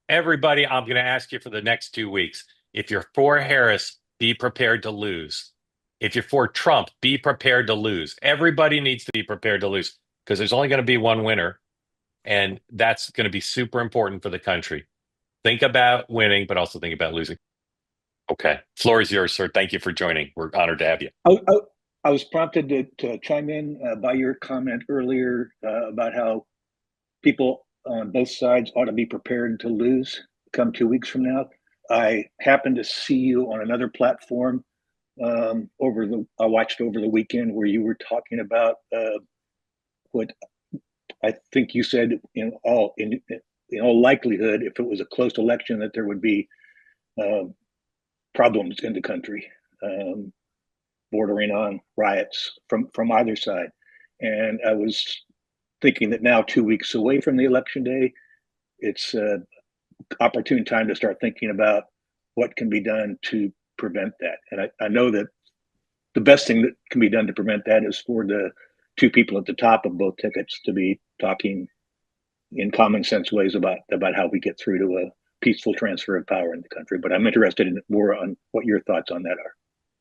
everybody, I'm going to ask you for the next 2 weeks. If you're for Harris, be prepared to lose. If you're for Trump, be prepared to lose. Everybody needs to be prepared to lose because there's only going to be one winner. And that's going to be super important for the country. Think about winning, but also think about losing. Okay. Floor is yours, sir. Thank you for joining. We're honored to have you. I was prompted to chime in by your comment earlier about how people on both sides ought to be prepared to lose come 2 weeks from now. I happened to see you on another platform I watched over the weekend where you were talking about what I think you said in all likelihood, if it was a close election, that there would be uh, problems in the country, bordering on riots from either side. And I was thinking that now, 2 weeks away from the election day, it's an opportune time to start thinking about what can be done to prevent that. And I know that the best thing that can be done to prevent that is for the two people at the top of both tickets to be talking in common sense ways about how we get through to a peaceful transfer of power in the country. But I'm interested in more on what your thoughts on that are.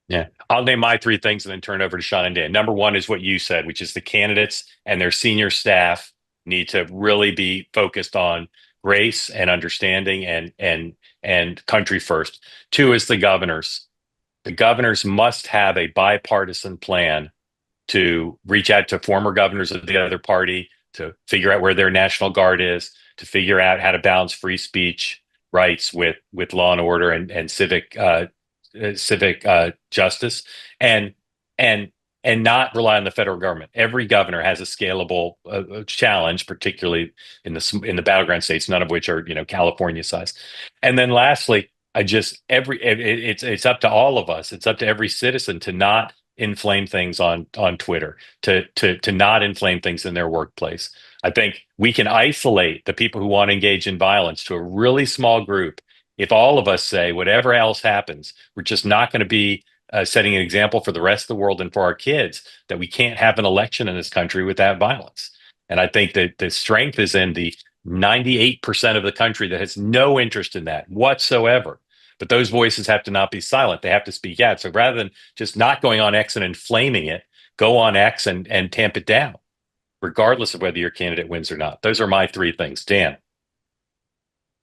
Yeah. I'll name my three things and then turn it over to Sean and Dan. Number one is what you said, which is the candidates and their senior staff need to really be focused on grace and understanding and country first. Two is the governors. The governors must have a bipartisan plan to reach out to former governors of the other party, to figure out where their National Guard is, to figure out how to balance free speech rights with law and order and civic justice, and and and not rely on the federal government. Every governor has a scalable challenge, particularly in the battleground states, none of which are California size. And then lastly, it's up to all of us. It's up to every citizen to not inflame things on Twitter, to not inflame things in their workplace. I think we can isolate the people who want to engage in violence to a really small group. If all of us say whatever else happens, we're just not going to be setting an example for the rest of the world and for our kids that we can't have an election in this country without violence. And I think that the strength is in the 98% of the country that has no interest in that whatsoever. But those voices have to not be silent. They have to speak out. So rather than just not going on X and inflaming it, go on X and tamp it down, regardless of whether your candidate wins or not. Those are my three things. Dan.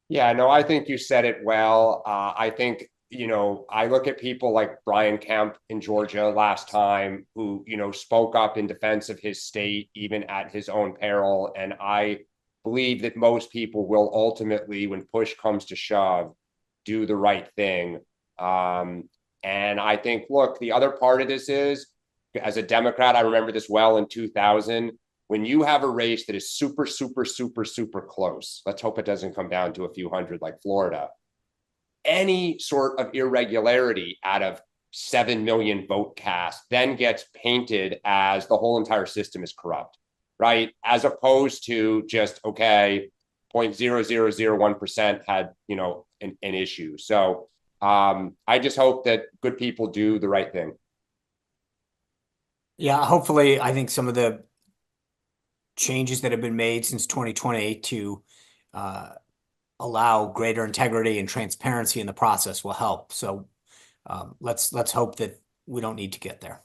Yeah, no, I think you said it well. I think, I look at people like Brian Kemp in Georgia last time who, spoke up in defense of his state, even at his own peril. And I believe that most people will ultimately, when push comes to shove, do the right thing. And I think, look, the other part of this is, as a Democrat, I remember this well in 2000. When you have a race that is super, super, super, super close, let's hope it doesn't come down to a few hundred like Florida, any sort of irregularity out of 7 million vote cast then gets painted as the whole entire system is corrupt, right? As opposed to just, okay, 0.0001% had, an issue. So I just hope that good people do the right thing. Yeah, hopefully, I think some of the changes that have been made since 2020 to allow greater integrity and transparency in the process will help. So let's hope that we don't need to get there.